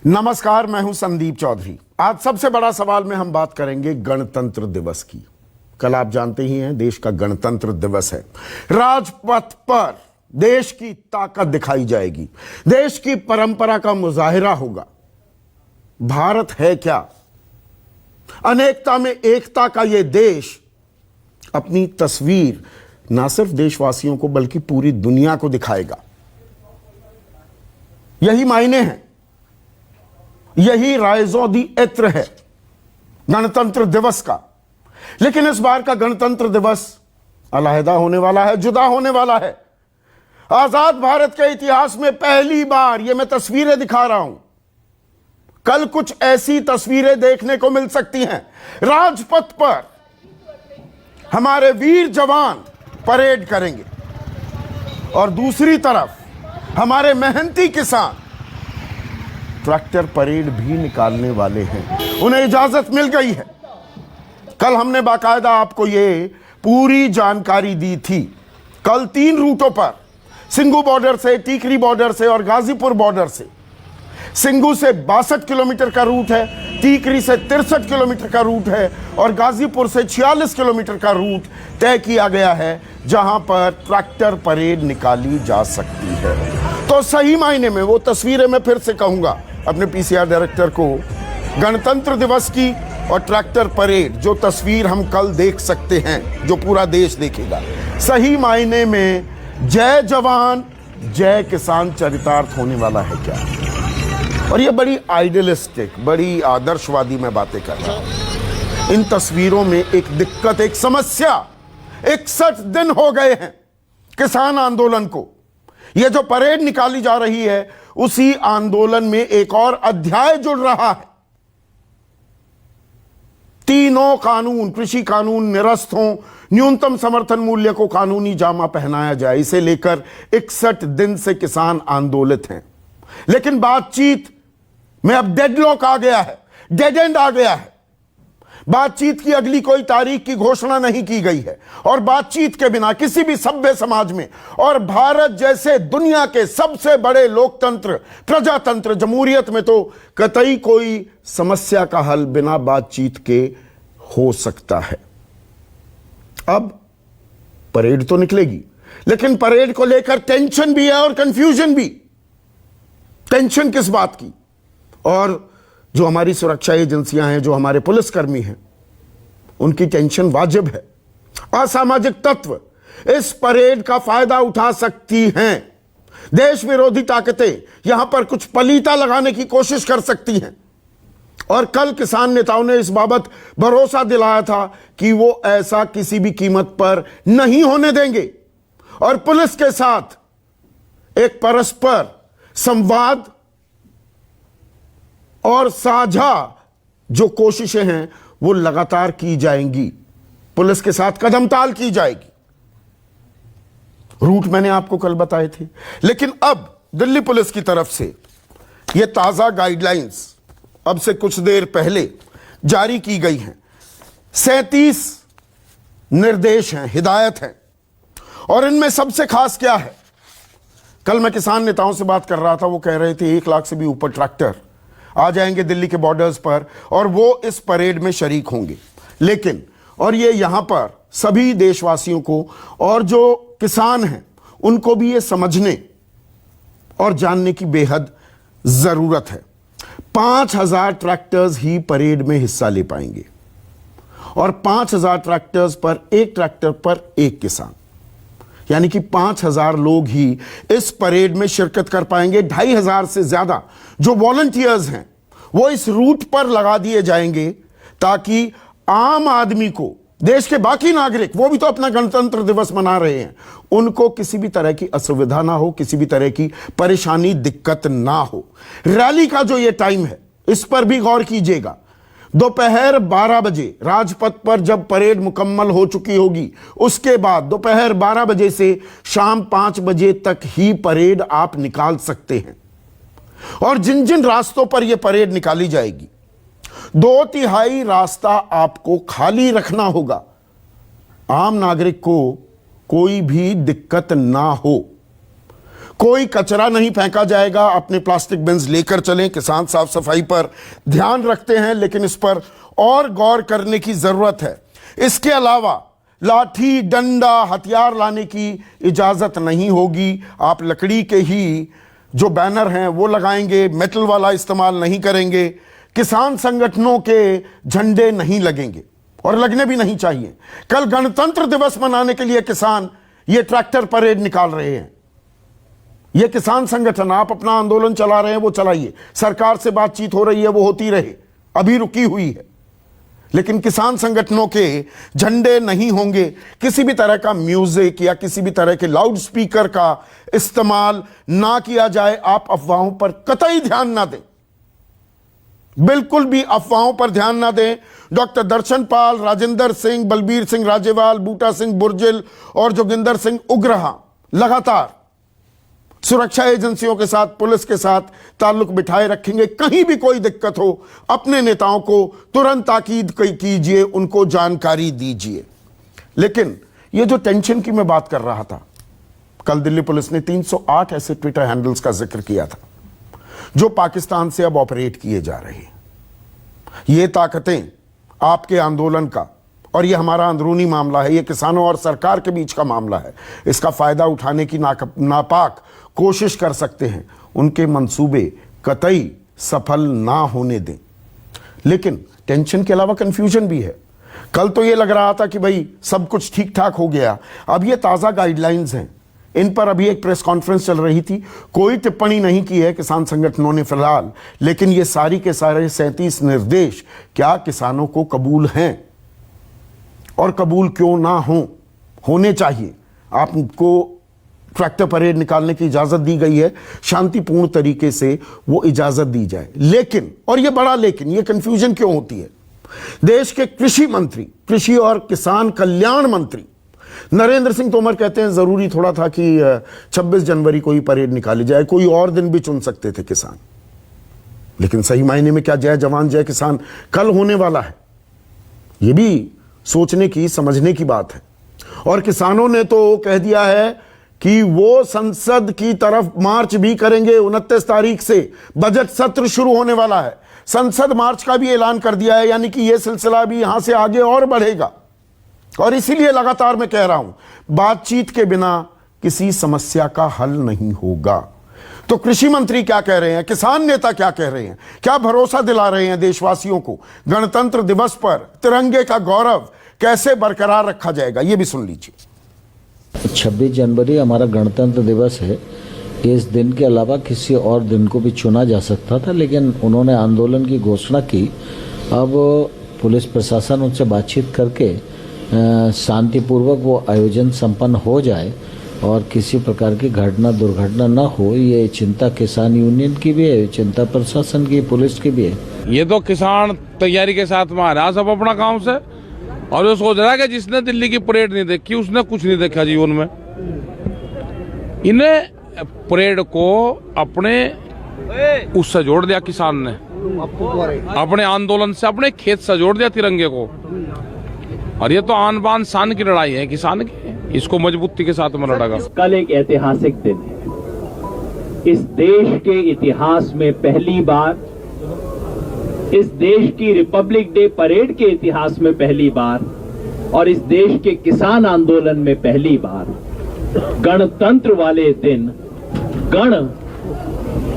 नमस्कार, मैं हूं संदीप चौधरी। आज सबसे बड़ा सवाल में हम बात करेंगे गणतंत्र दिवस की। कल आप जानते ही हैं देश का गणतंत्र दिवस है। राजपथ पर देश की ताकत दिखाई जाएगी, देश की परंपरा का मुजाहिरा होगा। भारत है क्या? अनेकता में एकता का यह देश अपनी तस्वीर ना सिर्फ देशवासियों को बल्कि पूरी दुनिया को दिखाएगा। यही मायने हैं, यही राइजो दी इत्र है गणतंत्र दिवस का। लेकिन इस बार का गणतंत्र दिवस अलहदा होने वाला है, जुदा होने वाला है। आजाद भारत के इतिहास में पहली बार, यह मैं तस्वीरें दिखा रहा हूं, कल कुछ ऐसी तस्वीरें देखने को मिल सकती हैं। राजपथ पर हमारे वीर जवान परेड करेंगे और दूसरी तरफ हमारे मेहनती किसान ट्रैक्टर परेड भी निकालने वाले हैं। उन्हें इजाजत मिल गई है। कल हमने बाकायदा आपको यह पूरी जानकारी दी थी। कल 3 रूटों पर, सिंगू बॉर्डर से, टीकरी बॉर्डर से और गाजीपुर बॉर्डर से, सिंगू से 62 किलोमीटर का रूट है, टीकरी से 63 किलोमीटर का रूट है और गाजीपुर से 46 किलोमीटर का रूट तय किया गया है, जहां पर ट्रैक्टर परेड निकाली जा सकती है। तो सही मायने में वो तस्वीरें मैं फिर से कहूंगा अपने पीसीआर डायरेक्टर को, गणतंत्र दिवस की और ट्रैक्टर परेड, जो तस्वीर हम कल देख सकते हैं, जो पूरा देश देखेगा, सही मायने में जय जवान जय किसान चरितार्थ होने वाला है क्या। और ये बड़ी आइडियलिस्टिक, बड़ी आदर्शवादी मैं बातें कर रहा हूं। इन तस्वीरों में एक दिक्कत, एक समस्या, 61 दिन हो गए हैं किसान आंदोलन को। यह जो परेड निकाली जा रही है, उसी आंदोलन में एक और अध्याय जुड़ रहा है। तीनों कानून, कृषि कानून निरस्त हों, न्यूनतम समर्थन मूल्य को कानूनी जामा पहनाया जाए, इसे लेकर 61 दिन से किसान आंदोलित हैं। लेकिन बातचीत में अब डेडलॉक आ गया है, डेड एंड आ गया है। बातचीत की अगली कोई तारीख की घोषणा नहीं की गई है और बातचीत के बिना किसी भी सभ्य समाज में, और भारत जैसे दुनिया के सबसे बड़े लोकतंत्र, प्रजातंत्र, जमहूरियत में तो कतई कोई समस्या का हल बिना बातचीत के हो सकता है। अब परेड तो निकलेगी, लेकिन परेड को लेकर टेंशन भी है और कंफ्यूजन भी। टेंशन किस बात की? और जो हमारी सुरक्षा एजेंसियां हैं, जो हमारे पुलिसकर्मी हैं, उनकी टेंशन वाजिब है। असामाजिक तत्व इस परेड का फायदा उठा सकती हैं। देश विरोधी ताकतें यहां पर कुछ पलीता लगाने की कोशिश कर सकती हैं। और कल किसान नेताओं ने इस बाबत भरोसा दिलाया था कि वो ऐसा किसी भी कीमत पर नहीं होने देंगे और पुलिस के साथ एक परस्पर संवाद और साझा जो कोशिशें हैं वो लगातार की जाएंगी। पुलिस के साथ कदमताल की जाएगी। रूट मैंने आपको कल बताए थे, लेकिन अब दिल्ली पुलिस की तरफ से ये ताजा गाइडलाइंस अब से कुछ देर पहले जारी की गई हैं। 37 निर्देश हैं, हिदायत हैं, और इनमें सबसे खास क्या है? कल मैं किसान नेताओं से बात कर रहा था, वो कह रहे थे 1 लाख से भी ऊपर ट्रैक्टर आ जाएंगे दिल्ली के बॉर्डर्स पर और वो इस परेड में शरीक होंगे। लेकिन, और ये यहां पर सभी देशवासियों को और जो किसान हैं उनको भी ये समझने और जानने की बेहद जरूरत है। 5000 ट्रैक्टर्स ही परेड में हिस्सा ले पाएंगे और 5000 ट्रैक्टर्स पर एक ट्रैक्टर पर एक किसान, यानी कि 5000 लोग ही इस परेड में शिरकत कर पाएंगे। 2500 से ज्यादा जो वॉलंटियर्स हैं वो इस रूट पर लगा दिए जाएंगे ताकि आम आदमी को, देश के बाकी नागरिक, वो भी तो अपना गणतंत्र दिवस मना रहे हैं, उनको किसी भी तरह की असुविधा ना हो, किसी भी तरह की परेशानी, दिक्कत ना हो। रैली का जो ये टाइम है, इस पर भी गौर कीजिएगा। दोपहर 12 बजे राजपथ पर जब परेड मुकम्मल हो चुकी होगी, उसके बाद दोपहर 12 बजे से शाम 5 बजे तक ही परेड आप निकाल सकते हैं। और जिन जिन रास्तों पर यह परेड निकाली जाएगी, 2/3 रास्ता आपको खाली रखना होगा। आम नागरिक को कोई भी दिक्कत ना हो। कोई कचरा नहीं फेंका जाएगा, अपने प्लास्टिक बिन्स लेकर चलें। किसान साफ सफाई पर ध्यान रखते हैं, लेकिन इस पर और गौर करने की जरूरत है। इसके अलावा लाठी डंडा हथियार लाने की इजाजत नहीं होगी। आप लकड़ी के ही जो बैनर हैं वो लगाएंगे, मेटल वाला इस्तेमाल नहीं करेंगे। किसान संगठनों के झंडे नहीं लगेंगे और लगने भी नहीं चाहिए। कल गणतंत्र दिवस मनाने के लिए किसान ये ट्रैक्टर परेड निकाल रहे हैं। ये किसान संगठन, आप अपना आंदोलन चला रहे हैं वो चलाइए, सरकार से बातचीत हो रही है वो होती रहे, अभी रुकी हुई है, लेकिन किसान संगठनों के झंडे नहीं होंगे। किसी भी तरह का म्यूजिक या किसी भी तरह के लाउड स्पीकर का इस्तेमाल ना किया जाए। आप अफवाहों पर कतई ध्यान ना दें, बिल्कुल भी अफवाहों पर ध्यान ना दें। डॉक्टर दर्शन पाल, राजेंद्र सिंह, बलबीर सिंह राजेवाल, बूटा सिंह बुर्जिल और जोगिंदर सिंह उग्रहा लगातार सुरक्षा एजेंसियों के साथ, पुलिस के साथ ताल्लुक बिठाए रखेंगे। कहीं भी कोई दिक्कत हो, अपने नेताओं को तुरंत ताकीद कीजिए, उनको जानकारी दीजिए। लेकिन ये जो टेंशन की मैं बात कर रहा था, कल दिल्ली पुलिस ने 308 ऐसे ट्विटर हैंडल्स का जिक्र किया था जो पाकिस्तान से अब ऑपरेट किए जा रहे हैं। ये ताकतें आपके आंदोलन का, और ये हमारा अंदरूनी मामला है, ये किसानों और सरकार के बीच का मामला है, इसका फायदा उठाने की नापाक कोशिश कर सकते हैं। उनके मंसूबे कतई सफल ना होने दें। लेकिन टेंशन के अलावा कंफ्यूजन भी है। कल तो ये लग रहा था कि भाई सब कुछ ठीक ठाक हो गया, अब ये ताज़ा गाइडलाइंस हैं, इन पर अभी एक प्रेस कॉन्फ्रेंस चल रही थी, कोई टिप्पणी नहीं की है किसान संगठनों ने फिलहाल। लेकिन ये सारी के सारे 37 निर्देश क्या किसानों को कबूल हैं, और कबूल क्यों ना होने चाहिए। आपको ट्रैक्टर परेड निकालने की इजाजत दी गई है, शांतिपूर्ण तरीके से वो इजाजत दी जाए। लेकिन, और ये बड़ा लेकिन, ये कंफ्यूजन क्यों होती है, देश के कृषि मंत्री, कृषि और किसान कल्याण मंत्री नरेंद्र सिंह तोमर कहते हैं जरूरी थोड़ा था कि 26 जनवरी को ही परेड निकाली जाए, कोई और दिन भी चुन सकते थे किसान। लेकिन सही मायने में क्या जय जवान जय किसान कल होने वाला है, ये भी सोचने की समझने की बात है। और किसानों ने तो कह दिया है कि वो संसद की तरफ मार्च भी करेंगे। 29 तारीख से बजट सत्र शुरू होने वाला है, संसद मार्च का भी ऐलान कर दिया है, यानी कि यह सिलसिला भी यहां से आगे और बढ़ेगा। और इसीलिए लगातार मैं कह रहा हूं, बातचीत के बिना किसी समस्या का हल नहीं होगा। तो कृषि मंत्री क्या कह रहे हैं, किसान नेता क्या कह रहे हैं, क्या भरोसा दिला रहे हैं देशवासियों को, गणतंत्र दिवस पर तिरंगे का गौरव कैसे बरकरार रखा जाएगा, यह भी सुन लीजिए। 26 जनवरी हमारा गणतंत्र दिवस है। इस दिन के अलावा किसी और दिन को भी चुना जा सकता था, लेकिन उन्होंने आंदोलन की घोषणा की। अब पुलिस प्रशासन उनसे बातचीत करके शांतिपूर्वक वो आयोजन संपन्न हो जाए और किसी प्रकार की घटना दुर्घटना न हो, ये चिंता किसान यूनियन की भी है, चिंता प्रशासन की, पुलिस की भी है। ये तो किसान तैयारी के साथ में आ रहा सब अपना काम से, और वो सोच रहा है कि जिसने दिल्ली की परेड नहीं देखी उसने कुछ नहीं देखा जीवन में। इन्हें परेड को अपने उससे जोड़ दिया किसान ने, अपने आंदोलन से, अपने खेत से जोड़ दिया तिरंगे को। और ये तो आन बान शान की लड़ाई है किसान की, इसको मजबूती के साथ में लड़ेगा। कल एक ऐतिहासिक दिन है। इस देश के इतिहास में पहली बार, इस देश की रिपब्लिक डे परेड के इतिहास में पहली बार, और इस देश के किसान आंदोलन में पहली बार गणतंत्र वाले दिन गण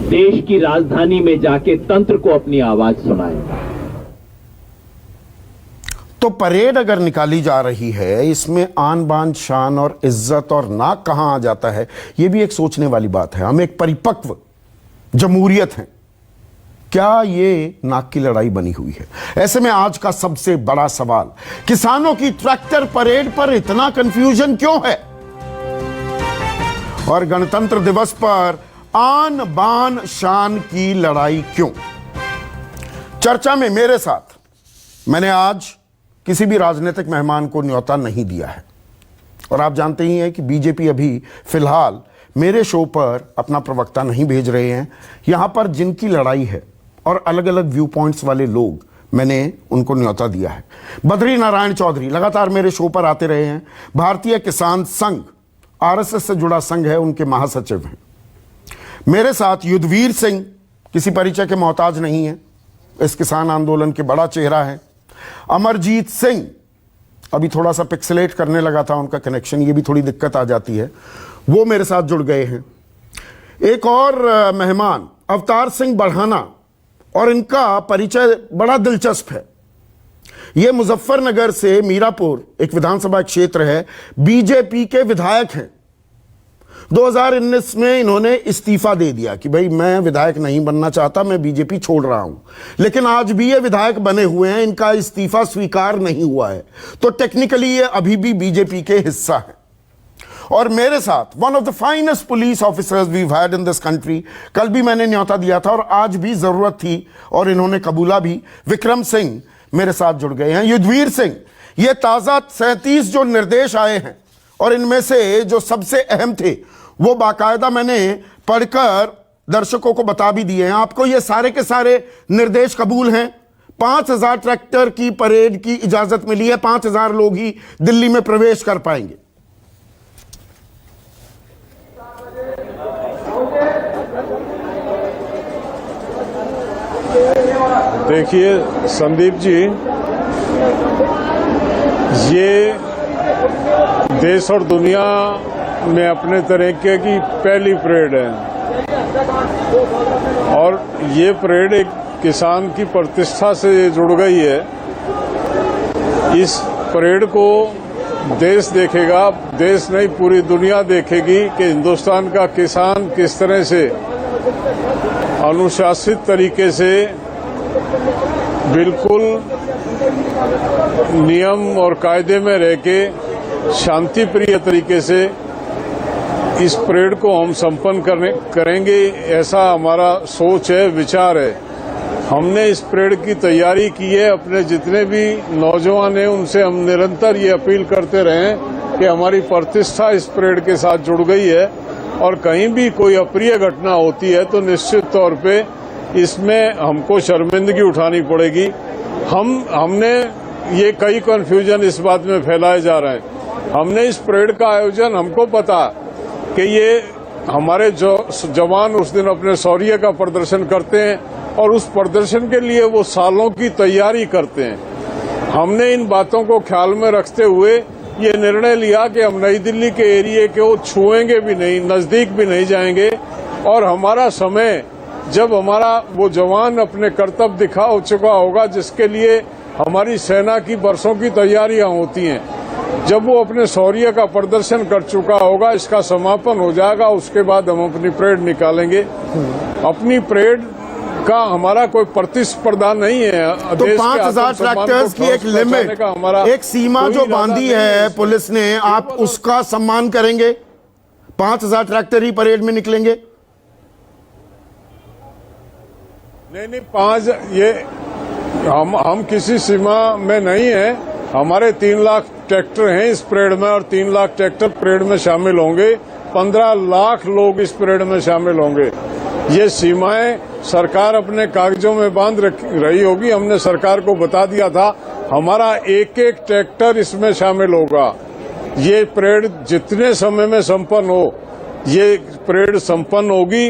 देश की राजधानी में जाके तंत्र को अपनी आवाज सुनाएगा। तो परेड अगर निकाली जा रही है, इसमें आन बान शान और इज्जत और नाक कहां आ जाता है, यह भी एक सोचने वाली बात है। हम एक परिपक्व जमहूरियत हैं, क्या ये नाक की लड़ाई बनी हुई है? ऐसे में आज का सबसे बड़ा सवाल, किसानों की ट्रैक्टर परेड पर इतना कंफ्यूजन क्यों है, और गणतंत्र दिवस पर आन बान शान की लड़ाई क्यों? चर्चा में मेरे साथ मैंने आज किसी भी राजनीतिक मेहमान को न्योता नहीं दिया है, और आप जानते ही हैं कि बीजेपी अभी फिलहाल मेरे शो पर अपना प्रवक्ता नहीं भेज रहे हैं। यहां पर जिनकी लड़ाई है और अलग अलग व्यू पॉइंट्स वाले लोग, मैंने उनको न्योता दिया है। बद्री नारायण चौधरी लगातार मेरे शो पर आते रहे हैं, भारतीय किसान संघ, आरएसएस से जुड़ा संघ है, उनके महासचिव हैं। मेरे साथ युद्धवीर सिंह, किसी परिचय के मोहताज नहीं है, इस किसान आंदोलन के बड़ा चेहरा है। अमरजीत सिंह, अभी थोड़ा सा पिक्सलेट करने लगा था उनका कनेक्शन, ये भी थोड़ी दिक्कत आ जाती है, वो मेरे साथ जुड़ गए हैं। एक और मेहमान अवतार सिंह बढ़ाना, और इनका परिचय बड़ा दिलचस्प है। ये मुजफ्फरनगर से मीरापुर एक विधानसभा क्षेत्र है, बीजेपी के विधायक हैं। 2019 में इन्होंने इस्तीफा दे दिया कि भाई मैं विधायक नहीं बनना चाहता, मैं बीजेपी छोड़ रहा हूं, लेकिन आज भी ये विधायक बने हुए हैं, इनका इस्तीफा स्वीकार नहीं हुआ है, तो टेक्निकली ये अभी भी बीजेपी के हिस्सा है। और मेरे साथ one of the finest police officers we had in this country, कल भी मैंने न्योता दिया था और आज भी जरूरत थी और इन्होंने कबूला भी, विक्रम सिंह मेरे साथ जुड़ गए हैं। युद्धवीर सिंह, ये ताजा 37 जो निर्देश आए हैं और इनमें से जो सबसे अहम थे वो बाकायदा मैंने पढ़कर दर्शकों को बता भी दिए हैं। आपको ये सारे के सारे निर्देश कबूल हैं। 5000 ट्रैक्टर की परेड की इजाजत मिली है, 5000 लोग ही दिल्ली में प्रवेश कर पाएंगे। देखिए संदीप जी, ये देश और दुनिया में अपने तरीके की पहली परेड है और ये परेड एक किसान की प्रतिष्ठा से जुड़ गई है। इस परेड को देश देखेगा, देश नहीं पूरी दुनिया देखेगी कि हिंदुस्तान का किसान किस तरह से अनुशासित तरीके से बिल्कुल नियम और कायदे में रह के शांति प्रिय तरीके से इस परेड को हम संपन्न करेंगे, ऐसा हमारा सोच है, विचार है। हमने इस परेड की तैयारी की है। अपने जितने भी नौजवान हैं उनसे हम निरंतर ये अपील करते रहे कि हमारी प्रतिष्ठा इस परेड के साथ जुड़ गई है और कहीं भी कोई अप्रिय घटना होती है तो निश्चित तौर पे इसमें हमको शर्मिंदगी उठानी पड़ेगी। हमने ये कई कंफ्यूजन इस बात में फैलाए जा रहे हैं। हमने इस परेड का आयोजन, हमको पता कि ये हमारे जो जवान उस दिन अपने शौर्य का प्रदर्शन करते हैं और उस प्रदर्शन के लिए वो सालों की तैयारी करते हैं। हमने इन बातों को ख्याल में रखते हुए ये निर्णय लिया कि हम नई दिल्ली के एरिया को छुएंगे भी नहीं, नजदीक भी नहीं जाएंगे और हमारा समय जब हमारा वो जवान अपने कर्तव्य दिखा चुका होगा, जिसके लिए हमारी सेना की बरसों की तैयारियां होती हैं, जब वो अपने शौर्य का प्रदर्शन कर चुका होगा, इसका समापन हो जाएगा, उसके बाद हम अपनी परेड निकालेंगे। अपनी परेड का हमारा कोई प्रतिस्पर्धा नहीं है। तो 5000 ट्रैक्टर्स की एक लिमिट, एक सीमा जो बांधी है पुलिस ने, आप उसका सम्मान करेंगे? 5000 ट्रैक्टर ही परेड में निकलेंगे? नहीं, 5 ये हम किसी सीमा में नहीं है। हमारे 3 लाख ट्रैक्टर हैं इस परेड में और 3 लाख ट्रैक्टर परेड में शामिल होंगे। 15 लाख लोग इस परेड में शामिल होंगे। ये सीमाएं सरकार अपने कागजों में बांध रही होगी। हमने सरकार को बता दिया था, हमारा एक एक ट्रैक्टर इसमें शामिल होगा। ये परेड जितने समय में संपन्न हो, ये परेड संपन्न होगी,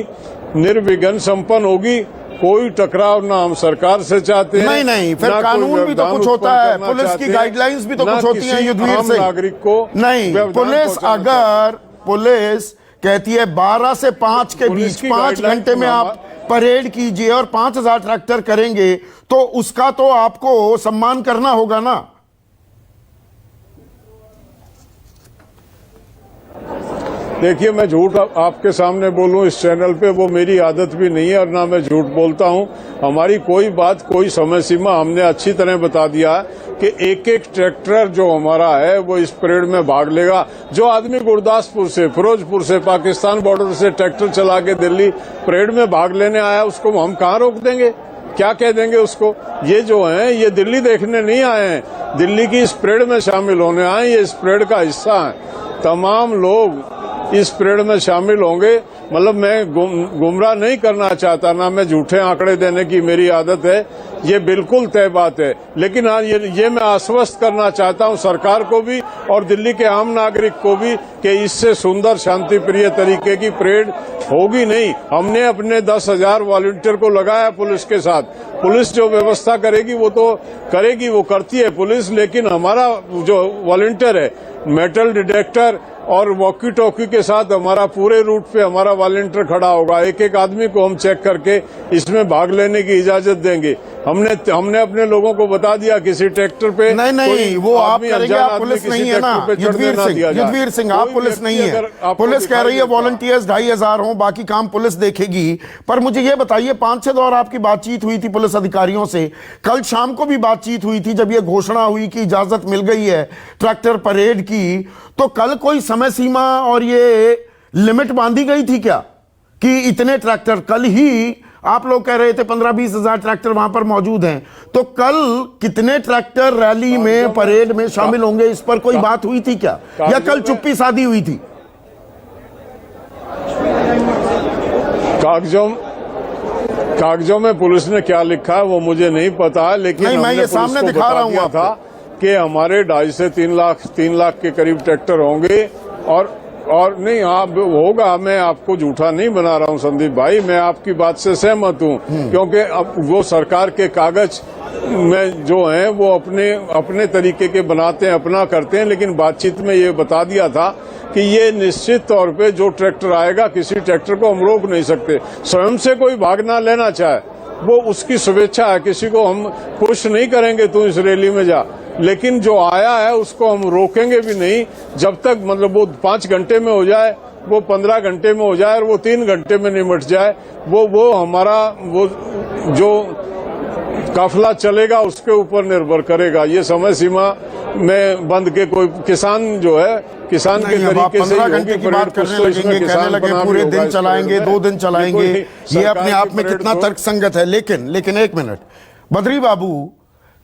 निर्विघ्न संपन्न होगी। कोई टकराव ना हम सरकार से चाहते हैं। नहीं, फिर कानून भी तो कुछ होता है, पुलिस की गाइडलाइंस भी तो कुछ होती हैं। युद्धवीर सिंह, नागरिक को नहीं, पुलिस कहती है 12 से 5 के बीच 5 घंटे में आप परेड कीजिए और 5000 ट्रैक्टर करेंगे, तो उसका तो आपको सम्मान करना होगा ना। देखिए, मैं झूठ आपके सामने बोलूं इस चैनल पे, वो मेरी आदत भी नहीं है और ना मैं झूठ बोलता हूं। हमारी कोई बात, कोई समय सीमा हमने अच्छी तरह बता दिया कि एक एक ट्रैक्टर जो हमारा है वो इस परेड में भाग लेगा। जो आदमी गुरदासपुर से, फिरोजपुर से, पाकिस्तान बॉर्डर से ट्रैक्टर चला के दिल्ली परेड में भाग लेने आया, उसको हम कहाँ रोक देंगे? क्या कह देंगे उसको? ये जो हैं ये दिल्ली देखने नहीं आए हैं, दिल्ली की इस परेड में शामिल होने आए, ये इस परेड का हिस्सा है। तमाम लोग इस परेड में शामिल होंगे। मतलब मैं गुमराह नहीं करना चाहता, ना मैं झूठे आंकड़े देने की मेरी आदत है, ये बिल्कुल तय बात है। लेकिन हाँ, ये मैं आश्वस्त करना चाहता हूँ सरकार को भी और दिल्ली के आम नागरिक को भी कि इससे सुंदर शांति प्रिय तरीके की परेड होगी नहीं। हमने अपने 10,000 वॉलंटियर को लगाया पुलिस के साथ। पुलिस जो व्यवस्था करेगी वो तो करेगी, वो करती है पुलिस, लेकिन हमारा जो वॉलंटियर है मेटल डिटेक्टर और वॉकी टॉकी के साथ हमारा पूरे रूट पे हमारा वॉलंटियर खड़ा होगा। एक एक आदमी को हम चेक करके इसमें भाग लेने की इजाजत देंगे। हमने अपने लोगों को बता दिया किसी ट्रैक्टर पे नहीं, वो आप करेंगे, आप पुलिस नहीं है ना युद्धवीर सिंह, आप पुलिस नहीं है। पुलिस कह रही है वॉलंटियर्स 2,500 हों, बाकी काम पुलिस देखेगी। पर मुझे ये बताइए, 5-6 दौर आपकी बातचीत हुई थी पुलिस अधिकारियों से, कल शाम को भी बातचीत हुई थी जब ये घोषणा हुई कि इजाजत मिल गई है ट्रैक्टर परेड की, तो कल कोई समय सीमा और ये लिमिट बांधी गई थी क्या कि इतने ट्रैक्टर? कल ही आप लोग कह रहे थे 15-20 हजार ट्रैक्टर वहां पर मौजूद हैं, तो कल कितने ट्रैक्टर रैली में परेड में शामिल होंगे, इस पर कोई बात हुई थी क्या, या कल चुप्पी साधी हुई थी? कागजों में पुलिस ने क्या लिखा है वो मुझे नहीं पता है, लेकिन नहीं, मैं ये सामने दिखा रहा हूं था कि हमारे 2.5 से 3 लाख के करीब ट्रैक्टर होंगे। और नहीं, आप होगा, मैं आपको झूठा नहीं बना रहा हूं संदीप भाई, मैं आपकी बात से सहमत हूं, क्योंकि अब वो सरकार के कागज में जो हैं वो अपने तरीके के बनाते हैं, अपना करते हैं। लेकिन बातचीत में ये बता दिया था कि ये निश्चित तौर पे जो ट्रैक्टर आएगा, किसी ट्रैक्टर को हम रोक नहीं सकते। स्वयं से कोई भागना लेना चाहे वो उसकी शुभेच्छा है, किसी को हम पुश नहीं करेंगे तू इस रैली में जा, लेकिन जो आया है उसको हम रोकेंगे भी नहीं जब तक मतलब वो 5 घंटे में हो जाए, वो 15 घंटे में हो जाए और वो 3 घंटे में निमट जाए। वो हमारा वो जो काफिला चलेगा उसके ऊपर निर्भर करेगा। ये समय सीमा में बंद के कोई किसान जो है, किसान के तरीके से 15 घंटे की बात करने लगेंगे, कहने लगे पूरे दिन चलाएंगे, 2 दिन चलाएंगे, ये अपने आप में कितना तर्कसंगत है। लेकिन एक मिनट बद्री बाबू,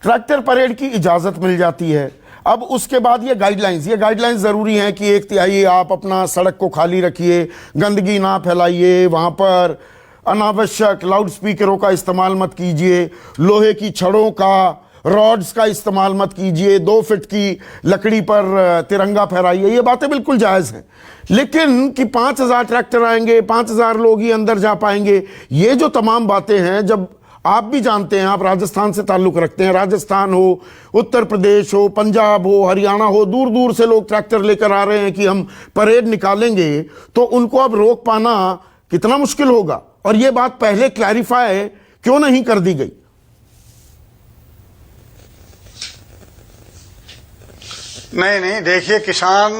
ट्रैक्टर परेड की इजाजत मिल जाती है, अब उसके बाद ये गाइडलाइंस जरूरी हैं कि 1/3 आप अपना सड़क को खाली रखिए, गंदगी ना फैलाइए, वहां पर अनावश्यक लाउड स्पीकरों का इस्तेमाल मत कीजिए, लोहे की छड़ों का, रॉड्स का इस्तेमाल मत कीजिए, 2 फीट की लकड़ी पर तिरंगा फहराइए, ये बातें बिल्कुल जायज हैं। लेकिन कि 5,000 ट्रैक्टर आएंगे, 5,000 लोग ही अंदर जा पाएंगे, ये जो तमाम बातें हैं, जब आप भी जानते हैं, आप राजस्थान से ताल्लुक रखते हैं, राजस्थान हो, उत्तर प्रदेश हो, पंजाब हो, हरियाणा हो, दूर दूर से लोग ट्रैक्टर लेकर आ रहे हैं कि हम परेड निकालेंगे, तो उनको अब रोक पाना कितना मुश्किल होगा, और ये बात पहले क्लैरिफाई क्यों नहीं कर दी गई? नहीं, देखिए, किसान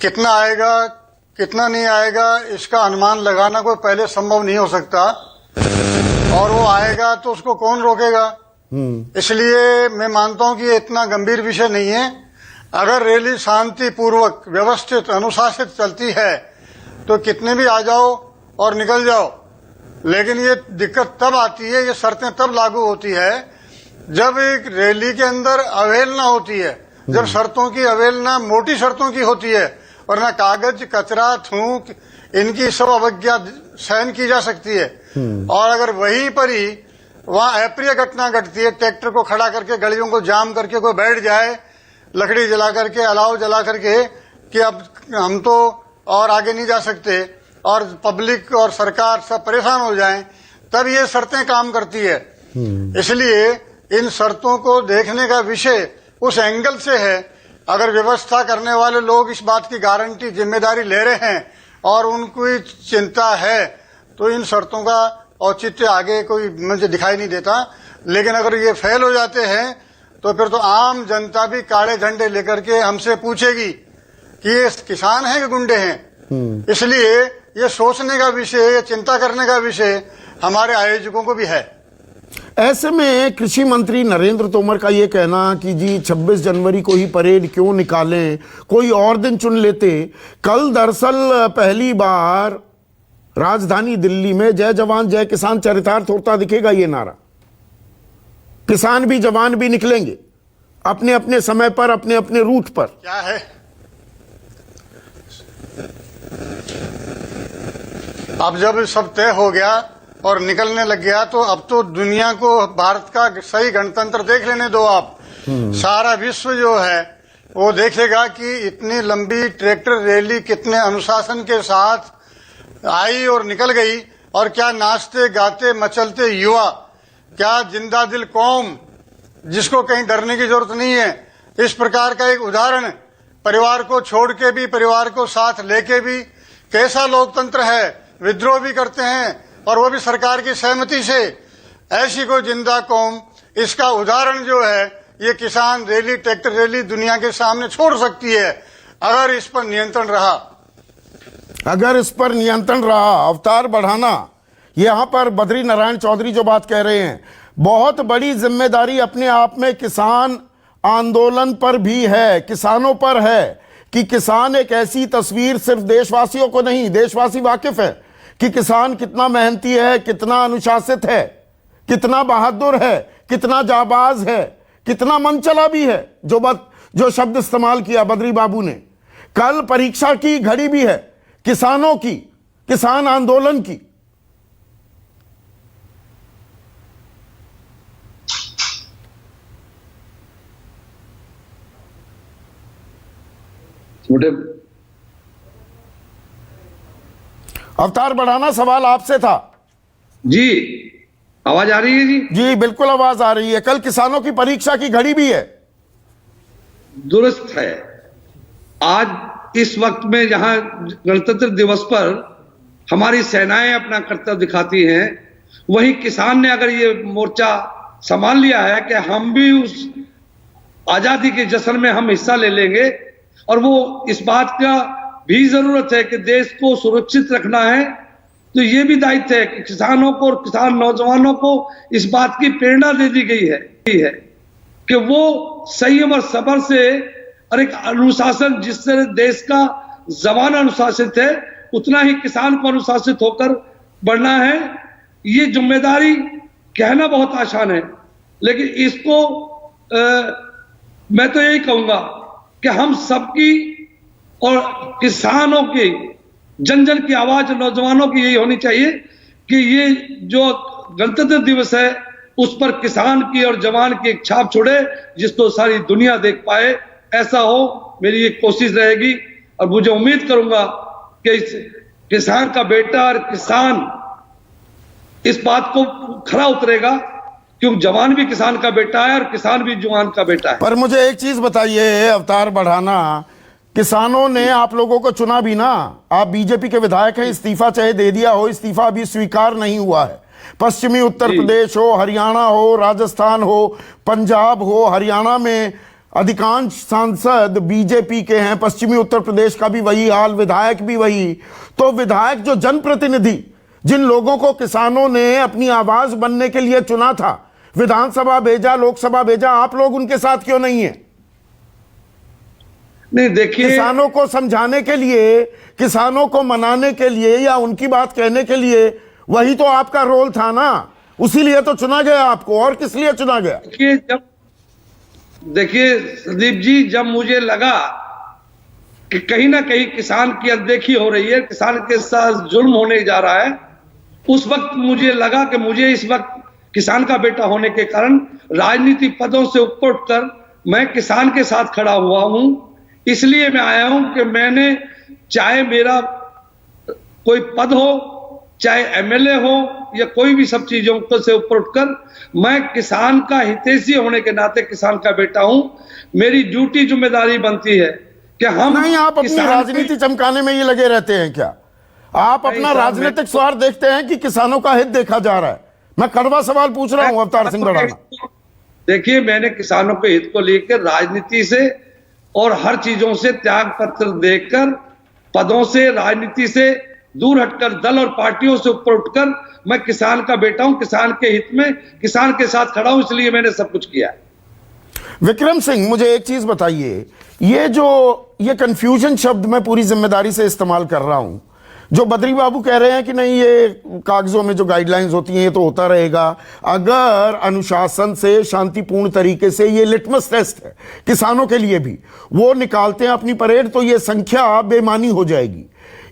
कितना आएगा कितना नहीं आएगा इसका अनुमान लगाना कोई पहले संभव नहीं हो सकता, और वो आएगा तो उसको कौन रोकेगा। इसलिए मैं मानता हूं कि ये इतना गंभीर विषय नहीं है। अगर रैली शांतिपूर्वक, व्यवस्थित, अनुशासित चलती है तो कितने भी आ जाओ और निकल जाओ। लेकिन ये दिक्कत तब आती है, ये शर्तें तब लागू होती है जब एक रैली के अंदर अवहेलना होती है, जब शर्तों की अवहेलना मोटी शर्तों की होती है, वरना कागज, कचरा, थूक, इनकी सब अवज्ञा सहन की जा सकती है। और अगर वहीं पर ही वहां अप्रिय घटना घटती है, ट्रैक्टर को खड़ा करके, गलियों को जाम करके कोई बैठ जाए, लकड़ी जला करके, अलाव जला करके कि अब हम तो और आगे नहीं जा सकते, और पब्लिक और सरकार सब परेशान हो जाएं, तब ये शर्तें काम करती है। इसलिए इन शर्तों को देखने का विषय उस एंगल से है। अगर व्यवस्था करने वाले लोग इस बात की गारंटी, जिम्मेदारी ले रहे हैं और उनको चिंता है, तो इन शर्तों का औचित्य आगे कोई मुझे दिखाई नहीं देता। लेकिन अगर ये फेल हो जाते हैं तो फिर तो आम जनता भी काले झंडे लेकर के हमसे पूछेगी कि ये किसान हैं कि गुंडे हैं। इसलिए ये सोचने का विषय, ये चिंता करने का विषय हमारे आयोजकों को भी है। ऐसे में कृषि मंत्री नरेंद्र तोमर का ये कहना कि जी 26 जनवरी को ही परेड क्यों निकालें, कोई और दिन चुन लेते। कल दरअसल पहली बार राजधानी दिल्ली में जय जवान जय किसान चरितार्थ होता दिखेगा ये नारा। किसान भी जवान भी निकलेंगे अपने अपने समय पर, अपने अपने रूट पर। क्या है अब जब सब तय हो गया और निकलने लग गया तो अब तो दुनिया को भारत का सही गणतंत्र देख लेने दो आप। सारा विश्व जो है वो देखेगा कि इतनी लंबी ट्रैक्टर रैली कितने अनुशासन के साथ आई और निकल गई, और क्या नाचते गाते मचलते युवा, क्या जिंदा दिल कौम जिसको कहीं डरने की जरूरत नहीं है। इस प्रकार का एक उदाहरण, परिवार को छोड़ के भी, परिवार को साथ लेके भी, कैसा लोकतंत्र है। विद्रोह भी करते हैं और वो भी सरकार की सहमति से। ऐसी कोई जिंदा कौम, इसका उदाहरण जो है ये किसान रैली, ट्रैक्टर रैली दुनिया के सामने छोड़ सकती है अगर इस पर नियंत्रण रहा। अगर इस पर नियंत्रण रहा। अवतार बढ़ाना, यहां पर बद्री नारायण चौधरी जो बात कह रहे हैं, बहुत बड़ी जिम्मेदारी अपने आप में किसान आंदोलन पर भी है, किसानों पर है कि किसान एक ऐसी तस्वीर सिर्फ देशवासियों को नहीं, देशवासी वाकिफ है कि किसान कितना मेहनती है, कितना अनुशासित है, कितना बहादुर है, कितना जाबाज है, कितना मनचला भी है। जो शब्द इस्तेमाल किया बद्री बाबू ने, कल परीक्षा की घड़ी भी है किसानों की, किसान आंदोलन की। अवतार बढ़ाना, सवाल आपसे था जी। आवाज आ रही है जी? जी बिल्कुल आवाज आ रही है। कल किसानों की परीक्षा की घड़ी भी है। दुरुस्त है। आज इस वक्त में जहां गणतंत्र दिवस पर हमारी सेनाएं अपना कर्तव्य दिखाती हैं, वहीं किसान ने अगर ये मोर्चा संभाल लिया है कि हम भी उस आजादी के जश्न में हम हिस्सा ले लेंगे, और वो इस बात का भी जरूरत है कि देश को सुरक्षित रखना है, तो ये भी दायित्व है कि किसानों को और किसान नौजवानों को इस बात की प्रेरणा दे दी गई है कि वो संयम और सब्र से और एक अनुशासन, जिससे देश का जवान अनुशासित है उतना ही किसान को अनुशासित होकर बढ़ना है। ये जिम्मेदारी कहना बहुत आसान है, लेकिन इसको मैं तो यही कहूंगा कि हम सबकी और किसानों की, जन जन की आवाज, नौजवानों की यही होनी चाहिए कि ये जो गणतंत्र दिवस है उस पर किसान की और जवान की एक छाप छोड़े जिसको सारी दुनिया देख पाए। ऐसा हो, मेरी ये कोशिश रहेगी, और मुझे उम्मीद करूंगा कि इस किसान का बेटा और किसान इस बात को खरा उतरेगा, क्योंकि जवान भी किसान का बेटा है और किसान भी जवान का बेटा है। पर मुझे एक चीज बताइए अवतार बढ़ाना, किसानों ने आप लोगों को चुना भी ना, आप बीजेपी के विधायक हैं, इस्तीफा चाहे दे दिया हो, इस्तीफा अभी स्वीकार नहीं हुआ है। पश्चिमी उत्तर प्रदेश हो, हरियाणा हो, राजस्थान हो, पंजाब हो, हरियाणा में अधिकांश सांसद बीजेपी के हैं, पश्चिमी उत्तर प्रदेश का भी वही हाल, विधायक भी वही। तो विधायक जो जनप्रतिनिधि, जिन लोगों को किसानों ने अपनी आवाज बनने के लिए चुना था, विधानसभा भेजा, लोकसभा भेजा, आप लोग उनके साथ क्यों नहीं है? नहीं, देखिए, किसानों को समझाने के लिए, किसानों को मनाने के लिए या उनकी बात कहने के लिए, वही तो आपका रोल था ना, उसीलिए तो चुना गया आपको। और किस लिए चुना गया? देखिए संदीप जी, जब मुझे लगा कि कहीं ना कहीं किसान की अनदेखी हो रही है, किसान के साथ जुल्म होने जा रहा है, उस वक्त मुझे लगा कि मुझे इस वक्त किसान का बेटा होने के कारण राजनीतिक पदों से ऊपर उठकर मैं किसान के साथ खड़ा हुआ हूं। इसलिए मैं आया हूं कि मैंने, चाहे मेरा कोई पद हो, चाहे एमएलए हो या कोई भी सब चीजों से ऊपर उठकर, मैं किसान का हितैषी होने के नाते किसान का बेटा हूं। मेरी ड्यूटी, जिम्मेदारी बनती है कि हम नहीं, आप अपनी राजनीति चमकाने में ये लगे रहते हैं क्या? आप अपना राजनीतिक स्वार्थ देखते हैं कि किसानों का हित देखा जा रहा है? मैं कड़वा सवाल पूछ रहा हूं अवतार सिंह बढ़ाना। देखिए, मैंने किसानों के हित को लेकर राजनीति से और हर चीजों से त्याग पत्र देकर, पदों से, राजनीति से दूर हटकर, दल और पार्टियों से ऊपर उठकर मैं किसान का बेटा हूं, किसान के हित में, किसान के साथ खड़ा हूं, इसलिए मैंने सब कुछ किया। विक्रम सिंह, मुझे एक चीज बताइए, ये कंफ्यूजन शब्द मैं पूरी जिम्मेदारी से इस्तेमाल कर रहा हूं, जो बद्री बाबू कह रहे हैं कि नहीं, ये कागजों में जो गाइडलाइंस होती हैं ये तो होता रहेगा, अगर अनुशासन से शांतिपूर्ण तरीके से, ये लिटमस टेस्ट है किसानों के लिए भी, वो निकालते हैं अपनी परेड, तो ये संख्या बेमानी हो जाएगी।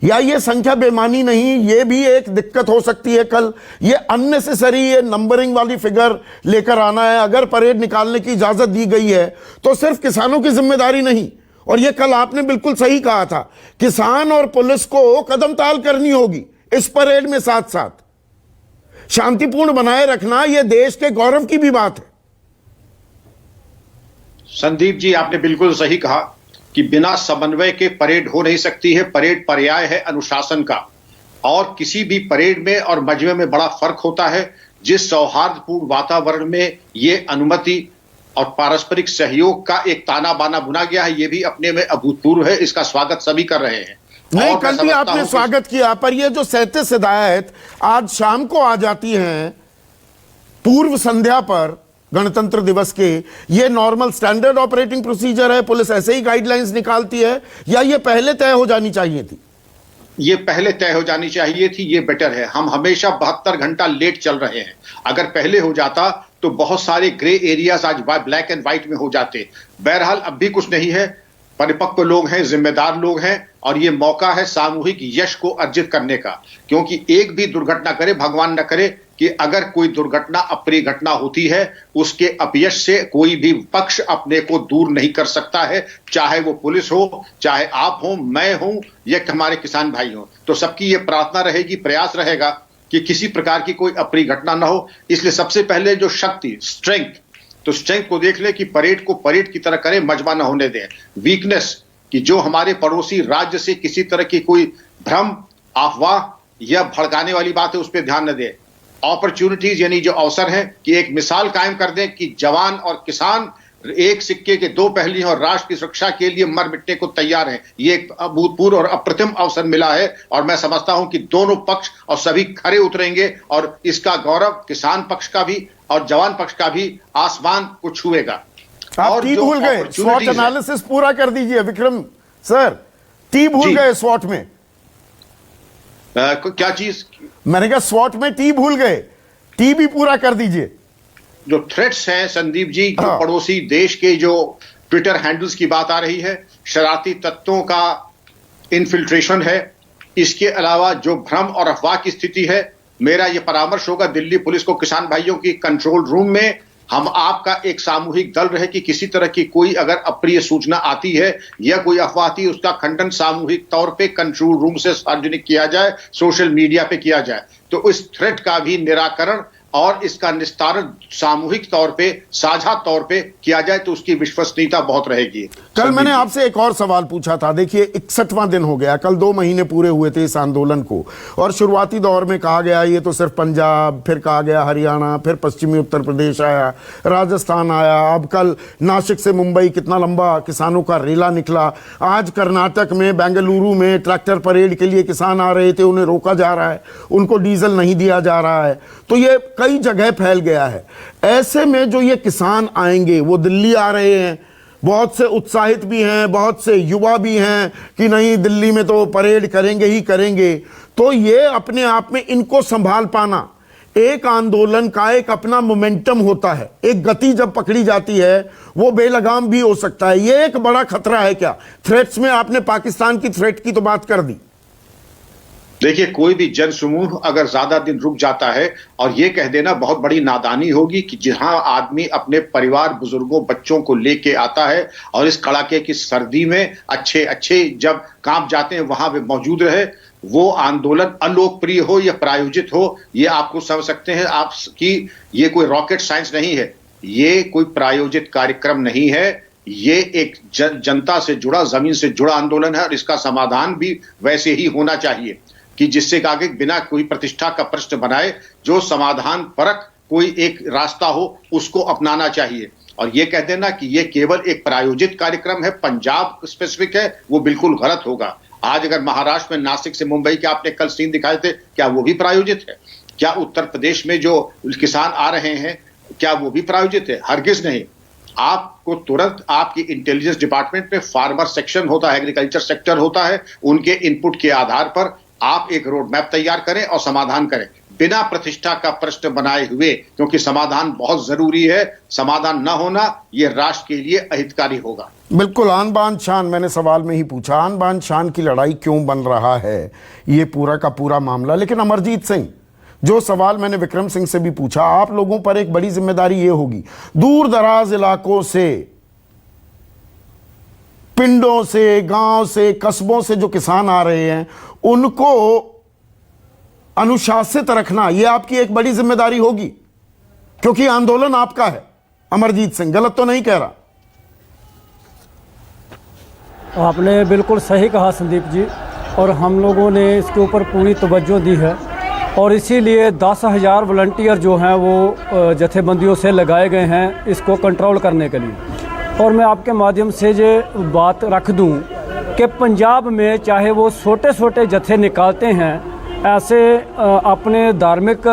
या ये संख्या बेमानी नहीं, ये भी एक दिक्कत हो सकती है कल, ये अननेसेसरी ये नंबरिंग वाली फिगर लेकर आना है। अगर परेड निकालने की इजाजत दी गई है तो सिर्फ किसानों की जिम्मेदारी नहीं, और ये कल आपने बिल्कुल सही कहा था, किसान और पुलिस को कदम ताल करनी होगी इस परेड में। साथ साथ शांतिपूर्ण बनाए रखना ये देश के गौरव की भी बात है। संदीप जी, आपने बिल्कुल सही कहा कि बिना समन्वय के परेड हो नहीं सकती है। परेड पर्याय है अनुशासन का, और किसी भी परेड में और मजमे में बड़ा फर्क होता है। जिस सौहार्दपूर्ण वातावरण में ये अनुमति और पारस्परिक सहयोग का एक ताना बाना बुना गया है, ये भी अपने में अभूतपूर्व है। इसका स्वागत सभी कर रहे हैं। नहीं, कल भी आपने स्वागत किया, पर ये जो 37 हिदायत आज शाम को आ जाती हैं पूर्व संध्या पर गणतंत्र दिवस के, ये नॉर्मल स्टैंडर्ड ऑपरेटिंग प्रोसीजर है? पुलिस ऐसे ही गाइडलाइंस निकालती है या ये पहले तय हो जानी चाहिए थी? ये पहले तय हो जानी चाहिए थी, ये बेटर है। हम हमेशा 72 घंटा लेट चल रहे हैं। अगर पहले हो जाता तो बहुत सारे ग्रे एरियाज आज ब्लैक एंड व्हाइट में हो जाते। बहरहाल अब भी कुछ नहीं है, परिपक्व लोग हैं, जिम्मेदार लोग हैं, और ये मौका है सामूहिक यश को अर्जित करने का। क्योंकि एक भी दुर्घटना करे, भगवान न करे कि अगर कोई दुर्घटना अप्रिय घटना होती है, उसके अपयश से कोई भी पक्ष अपने को दूर नहीं कर सकता है, चाहे वो पुलिस हो, चाहे आप हो, मैं हूं या हमारे किसान भाई हो। तो सबकी ये प्रार्थना रहेगी, प्रयास रहेगा कि किसी प्रकार की कोई अप्रिय घटना ना हो। इसलिए सबसे पहले जो शक्ति, स्ट्रेंथ, तो स्ट्रेंथ को देख ले कि परेड को परेड की तरह करें, मजमा न होने दें। वीकनेस कि जो हमारे पड़ोसी राज्य से किसी तरह की कोई भ्रम, अफवाह या भड़काने वाली बात है उस पर ध्यान न दें। अपॉर्चुनिटीज यानी जो अवसर है कि एक मिसाल कायम कर दें कि जवान और किसान एक सिक्के के दो पहलू हैं और राष्ट्र की सुरक्षा के लिए मर मिटने को तैयार हैं। ये एक अभूतपूर्व और अप्रतिम अवसर मिला है, और मैं समझता हूं कि दोनों पक्ष और सभी खरे उतरेंगे, और इसका गौरव किसान पक्ष का भी और जवान पक्ष का भी आसमान को छुएगा। आप टी भूल गए, स्वॉट एनालिसिस पूरा कर दीजिए विक्रम सर। टी भूल गए स्वॉट में। क्या चीज? मैंने कहा स्वॉट में टी भूल गए, टी भी पूरा कर दीजिए। जो थ्रेट्स हैं संदीप जी, जो पड़ोसी देश के जो ट्विटर हैंडल्स की बात आ रही है, शरारती तत्वों का इन्फिल्ट्रेशन है, इसके अलावा जो भ्रम और अफवाह की स्थिति है, मेरा यह परामर्श होगा दिल्ली पुलिस को, किसान भाइयों की कंट्रोल रूम में हम आपका एक सामूहिक दल रहे कि किसी तरह की कोई अगर अप्रिय सूचना आती है या कोई अफवाह आती है, उसका खंडन सामूहिक तौर पे कंट्रोल रूम से सार्वजनिक किया जाए, सोशल मीडिया पे किया जाए। तो इस थ्रेट का भी निराकरण और इसका निस्तारण सामूहिक तौर पे, साझा तौर पे किया जाए तो उसकी विश्वसनीयता बहुत रहेगी। कल मैंने आपसे एक और सवाल पूछा था, देखिए 61वां दिन हो गया, कल 2 महीने पूरे हुए थे इस आंदोलन को, और शुरुआती दौर में कहा गया ये तो सिर्फ पंजाब, फिर कहा गया हरियाणा, फिर पश्चिमी उत्तर प्रदेश आया, राजस्थान आया, अब कल नासिक से मुंबई कितना लंबा किसानों का रेला निकला। आज कर्नाटक में बेंगलुरु में ट्रैक्टर परेड के लिए किसान आ रहे थे, उन्हें रोका जा रहा है, उनको डीजल नहीं दिया जा रहा है, तो ये कई जगह फैल गया है। ऐसे में जो ये किसान आएंगे वो दिल्ली आ रहे हैं, बहुत से उत्साहित भी हैं, बहुत से युवा भी हैं कि नहीं दिल्ली में तो परेड करेंगे ही करेंगे। तो ये अपने आप में इनको संभाल पाना, एक आंदोलन का एक अपना मोमेंटम होता है, एक गति जब पकड़ी जाती है वो बेलगाम भी हो सकता है। ये एक बड़ा खतरा है क्या? थ्रेट्स में आपने पाकिस्तान की थ्रेट की तो बात कर दी। देखिए, कोई भी जन समूह अगर ज्यादा दिन रुक जाता है, और यह कह देना बहुत बड़ी नादानी होगी कि जहां आदमी अपने परिवार, बुजुर्गों, बच्चों को लेके आता है और इस कड़ाके की सर्दी में अच्छे जब कांप जाते हैं वहां वे मौजूद रहे, वो आंदोलन अलोकप्रिय हो या प्रायोजित हो, ये आपको समझ सकते हैं आप कि ये कोई रॉकेट साइंस नहीं है, ये कोई प्रायोजित कार्यक्रम नहीं है, ये एक जनता से जुड़ा, जमीन से जुड़ा आंदोलन है, और इसका समाधान भी वैसे ही होना चाहिए कि जिससे आगे बिना कोई प्रतिष्ठा का प्रश्न बनाए, जो समाधान परक कोई एक रास्ता हो उसको अपनाना चाहिए। और ये कह देना कि ये केवल एक प्रायोजित कार्यक्रम है, पंजाब स्पेसिफिक है, वो बिल्कुल गलत होगा। आज अगर महाराष्ट्र में नासिक से मुंबई के आपने कल सीन दिखाए थे, क्या वो भी प्रायोजित है? क्या उत्तर प्रदेश में जो किसान आ रहे हैं क्या वो भी प्रायोजित है? हरगिज नहीं। आपको तुरंत आपकी इंटेलिजेंस डिपार्टमेंट में फार्मर सेक्शन होता है, एग्रीकल्चर सेक्टर होता है, उनके इनपुट के आधार पर आप एक रोड मैप तैयार करें और समाधान करें, बिना प्रतिष्ठा का प्रश्न बनाए हुए, क्योंकि समाधान बहुत जरूरी है। समाधान न होना यह राष्ट्र के लिए अहितकारी होगा। बिल्कुल, आन बान शान, मैंने सवाल में ही पूछा, आन बान शान की लड़ाई क्यों बन रहा है ये पूरा का पूरा मामला। लेकिन अमरजीत सिंह, जो सवाल मैंने विक्रम सिंह से भी पूछा, आप लोगों पर एक बड़ी जिम्मेदारी ये होगी, दूर दराज इलाकों से, पिंडों से, गांव से, कस्बों से जो किसान आ रहे हैं, उनको अनुशासित रखना, यह आपकी एक बड़ी जिम्मेदारी होगी, क्योंकि आंदोलन आपका है। अमरजीत सिंह, गलत तो नहीं कह रहा? आपने बिल्कुल सही कहा संदीप जी, और हम लोगों ने इसके ऊपर पूरी तवज्जो दी है, और इसीलिए 10,000 वॉलंटियर जो हैं वो जथेबंदियों से लगाए गए हैं इसको कंट्रोल करने के लिए। और मैं आपके माध्यम से ये बात रख दूं कि पंजाब में चाहे वो छोटे छोटे जत्थे निकालते हैं, ऐसे अपने धार्मिक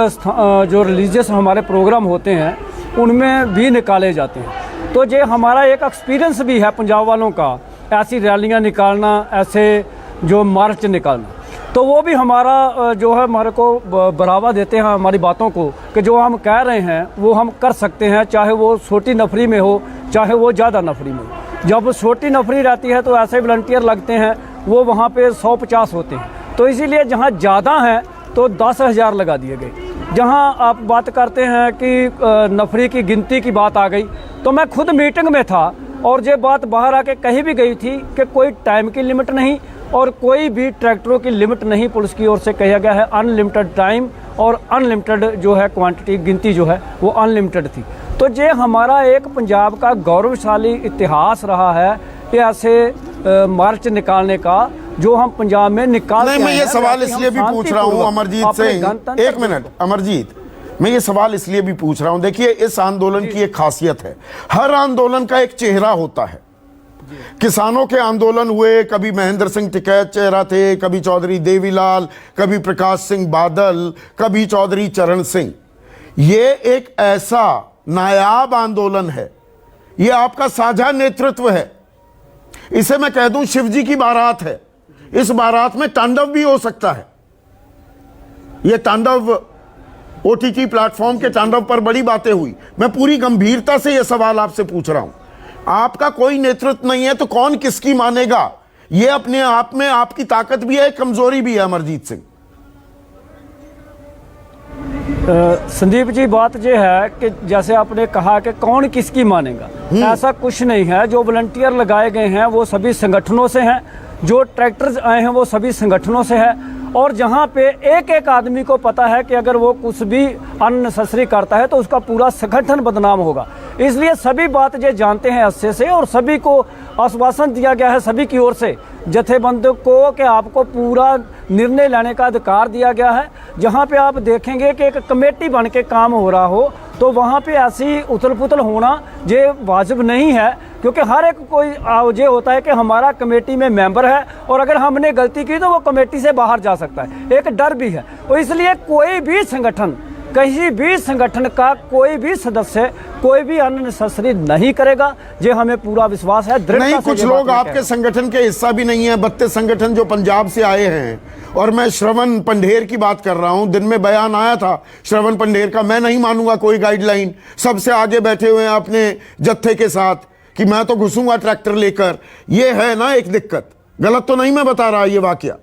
जो रिलीजियस हमारे प्रोग्राम होते हैं उनमें भी निकाले जाते हैं। तो ये हमारा एक एक्सपीरियंस भी है पंजाब वालों का, ऐसी रैलियां निकालना, ऐसे जो मार्च निकालना। तो वो भी हमारा जो है हमारे को बढ़ावा देते हैं हमारी बातों को, कि जो हम कह रहे हैं वो हम कर सकते हैं, चाहे वो छोटी नफरी में हो चाहे वो ज़्यादा नफरी में हो। जब छोटी नफरी रहती है तो ऐसे वॉलंटियर लगते हैं, वो वहाँ पे 100-50 होते हैं। तो इसीलिए जहाँ ज़्यादा हैं तो 10,000 लगा दिए गए। जहाँ आप बात करते हैं कि नफरी की गिनती की बात आ गई, तो मैं खुद मीटिंग में था और ये बात बाहर आके कही भी गई थी कि कोई टाइम की लिमिट नहीं और कोई भी ट्रैक्टरों की लिमिट नहीं, पुलिस की ओर से कहा गया है अनलिमिटेड टाइम और अनलिमिटेड जो है क्वांटिटी, गिनती जो है वो अनलिमिटेड थी। तो ये हमारा एक पंजाब का गौरवशाली इतिहास रहा है कि ऐसे मार्च निकालने का, जो हम पंजाब में निकाल नहीं, मैं ये सवाल इसलिए भी पूछ रहा हूँ अमरजीत सिंह, एक मिनट अमरजीत, मैं ये सवाल इसलिए भी पूछ रहा हूँ, देखिए इस आंदोलन की एक खासियत है, हर आंदोलन का एक चेहरा होता है। किसानों के आंदोलन हुए, कभी महेंद्र सिंह टिकैत चेहरा थे, कभी चौधरी देवीलाल, कभी प्रकाश सिंह बादल, कभी चौधरी चरण सिंह। ये एक ऐसा नायाब आंदोलन है, ये आपका साझा नेतृत्व है। इसे मैं कह दूं शिवजी की बारात है, इस बारात में तांडव भी हो सकता है। यह तांडव ओटीटी प्लेटफॉर्म के तांडव पर बड़ी बातें हुई। मैं पूरी गंभीरता से यह सवाल आपसे पूछ रहा हूं, आपका कोई नेतृत्व नहीं है तो कौन किसकी मानेगा? यह अपने आप में आपकी ताकत भी है, कमजोरी भी है। अमरजीत सिंह, संदीप जी, बात ये है कि जैसे आपने कहा कि कौन किसकी मानेगा, ऐसा कुछ नहीं है। जो वॉलंटियर लगाए गए हैं वो सभी संगठनों से हैं, जो ट्रैक्टर्स आए हैं वो सभी संगठनों से है, और जहां पे एक एक आदमी को पता है कि अगर वो कुछ भी अननेसेसरी करता है तो उसका पूरा संगठन बदनाम होगा। इसलिए सभी बात ये जानते हैं अच्छे से, और सभी को आश्वासन दिया गया है सभी की ओर से जथेबंदियों को कि आपको पूरा निर्णय लेने का अधिकार दिया गया है। जहां पे आप देखेंगे कि एक कमेटी बन के काम हो रहा हो तो वहां पे ऐसी उथल पुथल होना ये वाजिब नहीं है, क्योंकि हर एक कोई ये होता है कि हमारा कमेटी में मेंबर है और अगर हमने गलती की तो वो कमेटी से बाहर जा सकता है, एक डर भी है। और इसलिए कोई भी संगठन, कहीं भी संगठन का कोई भी सदस्य कोई भी अननेसेसरी नहीं करेगा, ये हमें पूरा विश्वास है। नहीं, कुछ लोग आपके संगठन के हिस्सा भी नहीं है, 32 संगठन जो पंजाब से आए हैं, और मैं श्रवण पंढेर की बात कर रहा हूं। दिन में बयान आया था श्रवण पंढेर का, मैं नहीं मानूंगा कोई गाइडलाइन, सबसे आगे बैठे हुए हैं अपने जत्थे के साथ कि मैं तो घुसूंगा ट्रैक्टर लेकर। ये है ना एक दिक्कत, गलत तो नहीं मैं बता रहा ये वाकया?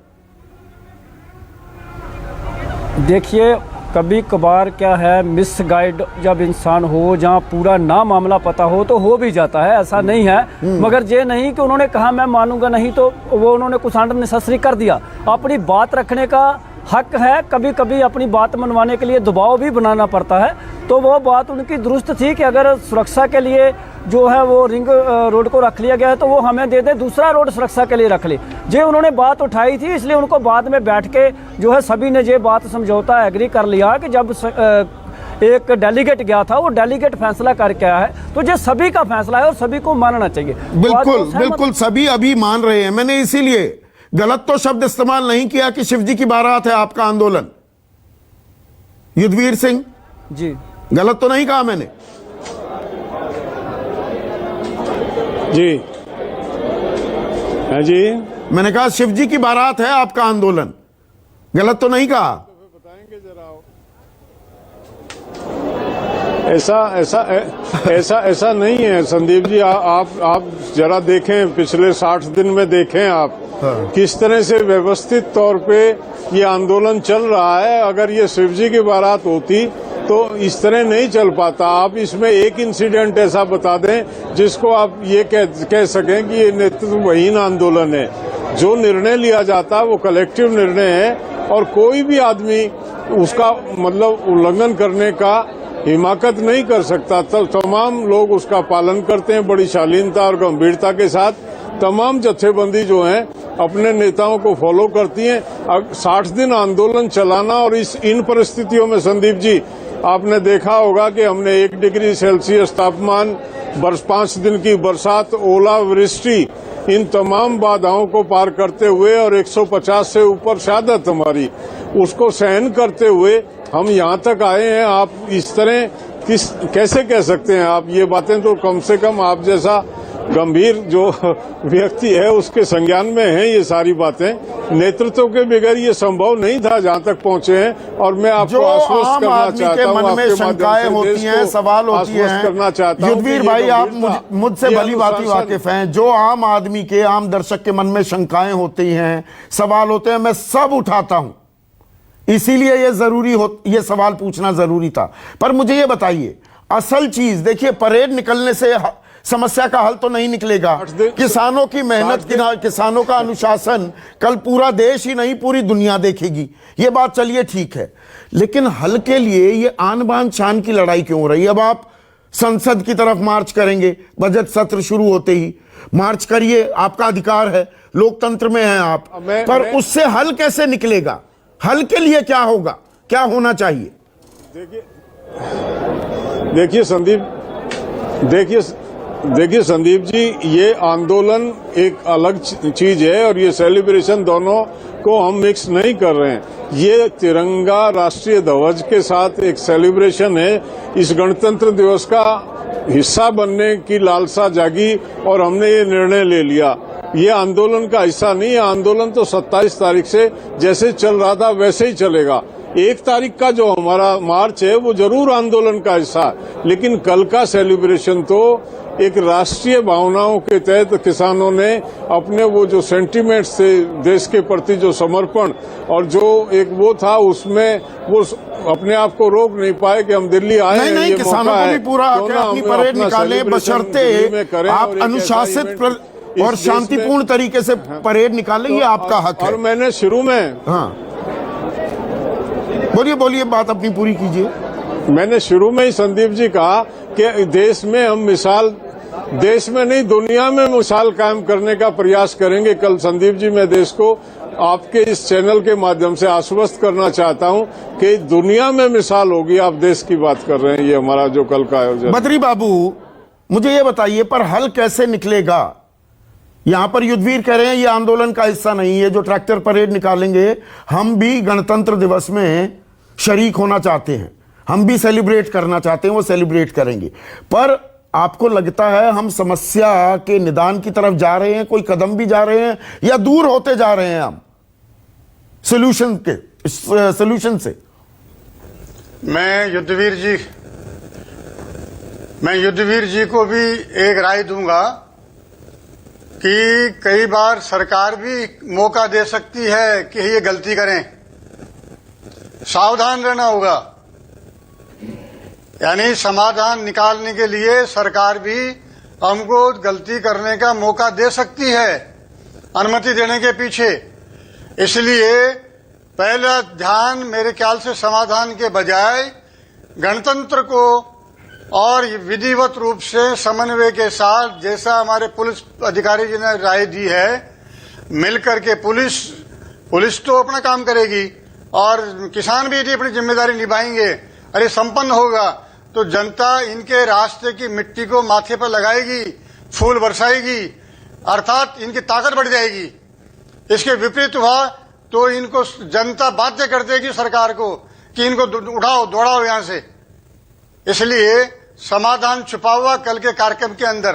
देखिए, कभी कभार क्या है, मिस गाइड जब इंसान हो, जहाँ पूरा ना मामला पता हो तो हो भी जाता है, ऐसा नहीं है। मगर ये नहीं कि उन्होंने कहा मैं मानूंगा नहीं तो वो उन्होंने कुछ अननेसेसरी कर दिया। अपनी बात रखने का हक है, कभी कभी अपनी बात मनवाने के लिए दबाव भी बनाना पड़ता है। तो वो बात उनकी दुरुस्त थी कि अगर सुरक्षा के लिए जो है वो रिंग रोड को रख लिया गया है तो वो हमें दे दे, दूसरा रोड सुरक्षा के लिए रख ले। ये उन्होंने बात उठाई थी, इसलिए उनको बाद में बैठ के जो है सभी ने ये बात समझौता एग्री कर लिया कि जब एक डेलीगेट गया था, वो डेलीगेट फैसला करके आया है, तो ये सभी का फैसला है और सभी को मानना चाहिए। बिल्कुल बिल्कुल, सभी अभी मान रहे हैं। मैंने इसीलिए गलत तो शब्द इस्तेमाल नहीं किया कि शिवजी की बारात है आपका आंदोलन। युद्धवीर सिंह जी, गलत तो नहीं कहा मैंने? जी हाँ जी, मैंने कहा शिवजी की बारात है आपका आंदोलन। गलत तो नहीं कहा? ऐसा नहीं है संदीप जी। आप जरा देखें, पिछले 60 दिन में देखें आप किस तरह से व्यवस्थित तौर पे ये आंदोलन चल रहा है। अगर ये शिव जी की बारात होती तो इस तरह नहीं चल पाता। आप इसमें एक इंसिडेंट ऐसा बता दें जिसको आप ये कह सकें कि ये नेतृत्वहीन आंदोलन है। जो निर्णय लिया जाता है वो कलेक्टिव निर्णय है और कोई भी आदमी उसका मतलब उल्लंघन करने का हिमाकत नहीं कर सकता। तमाम लोग उसका पालन करते हैं बड़ी शालीनता और गंभीरता के साथ। तमाम जत्थेबंदी जो हैं अपने नेताओं को फॉलो करती हैं। 60 दिन आंदोलन चलाना और इन परिस्थितियों में संदीप जी आपने देखा होगा कि हमने 1 डिग्री सेल्सियस तापमान, 5 दिन की बरसात, ओलावृष्टि, इन तमाम बाधाओं को पार करते हुए और 150 से ऊपर शहादत हमारी, उसको सहन करते हुए हम यहाँ तक आए हैं। आप इस तरह कैसे कह सकते हैं? आप ये बातें तो कम से कम आप जैसा गंभीर जो व्यक्ति है उसके संज्ञान में है ये सारी बातें। नेतृत्व के बगैर ये संभव नहीं था जहाँ तक पहुँचे हैं। और मैं आपको आश्वस्त करना चाहता हूँ, मन में शंकाएं होती हैं, सवाल होती हैं। युद्धवीर भाई, आप मुझसे भली भांति वाकिफ हैं। जो आम आदमी के, आम दर्शक के मन में शंकाएं होती हैं, सवाल होते हैं, मैं सब उठाता हूं। इसीलिए ये सवाल पूछना जरूरी था। पर मुझे ये बताइए, असल चीज देखिए, परेड निकलने से समस्या का हल तो नहीं निकलेगा। किसानों की मेहनत, किसानों का अनुशासन कल पूरा देश ही नहीं पूरी दुनिया देखेगी। ये बात चलिए ठीक है, लेकिन हल के लिए ये आन बान शान की लड़ाई क्यों हो रही है? अब आप संसद की तरफ मार्च करेंगे, बजट सत्र शुरू होते ही मार्च करिए, आपका अधिकार है, लोकतंत्र में हैं आप। पर उससे हल कैसे निकलेगा? हल के लिए क्या होगा, क्या होना चाहिए? देखिए संदीप जी, ये आंदोलन एक अलग चीज है और ये सेलिब्रेशन दोनों को हम मिक्स नहीं कर रहे हैं। ये तिरंगा राष्ट्रीय ध्वज के साथ एक सेलिब्रेशन है। इस गणतंत्र दिवस का हिस्सा बनने की लालसा जागी और हमने ये निर्णय ले लिया। ये आंदोलन का हिस्सा नहीं है। आंदोलन तो 27 तारीख से जैसे चल रहा था वैसे ही चलेगा। 1 तारीख का जो हमारा मार्च है वो जरूर आंदोलन का हिस्सा है, लेकिन कल का सेलिब्रेशन तो एक राष्ट्रीय भावनाओं के तहत किसानों ने अपने वो जो सेंटिमेंट्स थे, देश के प्रति जो समर्पण और जो एक वो था, उसमें वो अपने आप को रोक नहीं पाए कि हम दिल्ली आए। नहीं, किसानों को भी पूरा अपनी परेड निकाले, बशर्ते आप अनुशासित और शांतिपूर्ण तरीके से परेड निकाले, ये आपका हक है। और मैंने शुरू में, हाँ बोलिए, बात अपनी पूरी कीजिए। मैंने शुरू में ही संदीप जी कहा कि देश में हम मिसाल, देश में नहीं दुनिया में मिसाल कायम करने का प्रयास करेंगे। कल संदीप जी, मैं देश को आपके इस चैनल के माध्यम से आश्वस्त करना चाहता हूं कि दुनिया में मिसाल होगी। आप देश की बात कर रहे हैं, ये हमारा जो कल का आयोजन। बद्री बाबू, मुझे ये बताइए, पर हल कैसे निकलेगा? यहां पर युद्धवीर कह रहे हैं ये आंदोलन का हिस्सा नहीं है, जो ट्रैक्टर परेड निकालेंगे, हम भी गणतंत्र दिवस में शरीक होना चाहते हैं, हम भी सेलिब्रेट करना चाहते हैं, वो सेलिब्रेट करेंगे। पर आपको लगता है हम समस्या के निदान की तरफ जा रहे हैं, कोई कदम भी जा रहे हैं, या दूर होते जा रहे हैं हम सोल्यूशन से? मैं युद्धवीर जी को भी एक राय दूंगा कि कई बार सरकार भी मौका दे सकती है कि ये गलती करें, सावधान रहना होगा। यानी समाधान निकालने के लिए सरकार भी हमको गलती करने का मौका दे सकती है, अनुमति देने के पीछे। इसलिए पहला ध्यान मेरे ख्याल से समाधान के बजाय गणतंत्र को और विधिवत रूप से समन्वय के साथ, जैसा हमारे पुलिस अधिकारी जी ने राय दी है, मिलकर के पुलिस तो अपना काम करेगी और किसान भी यदि अपनी जिम्मेदारी निभाएंगे, अरे संपन्न होगा तो जनता इनके रास्ते की मिट्टी को माथे पर लगाएगी, फूल बरसाएगी, अर्थात इनकी ताकत बढ़ जाएगी। इसके विपरीत हुआ तो इनको जनता बाध्य कर देगी सरकार को कि इनको उठाओ, दौड़ाओ यहां से। इसलिए समाधान छुपा हुआ कल के कार्यक्रम के अंदर।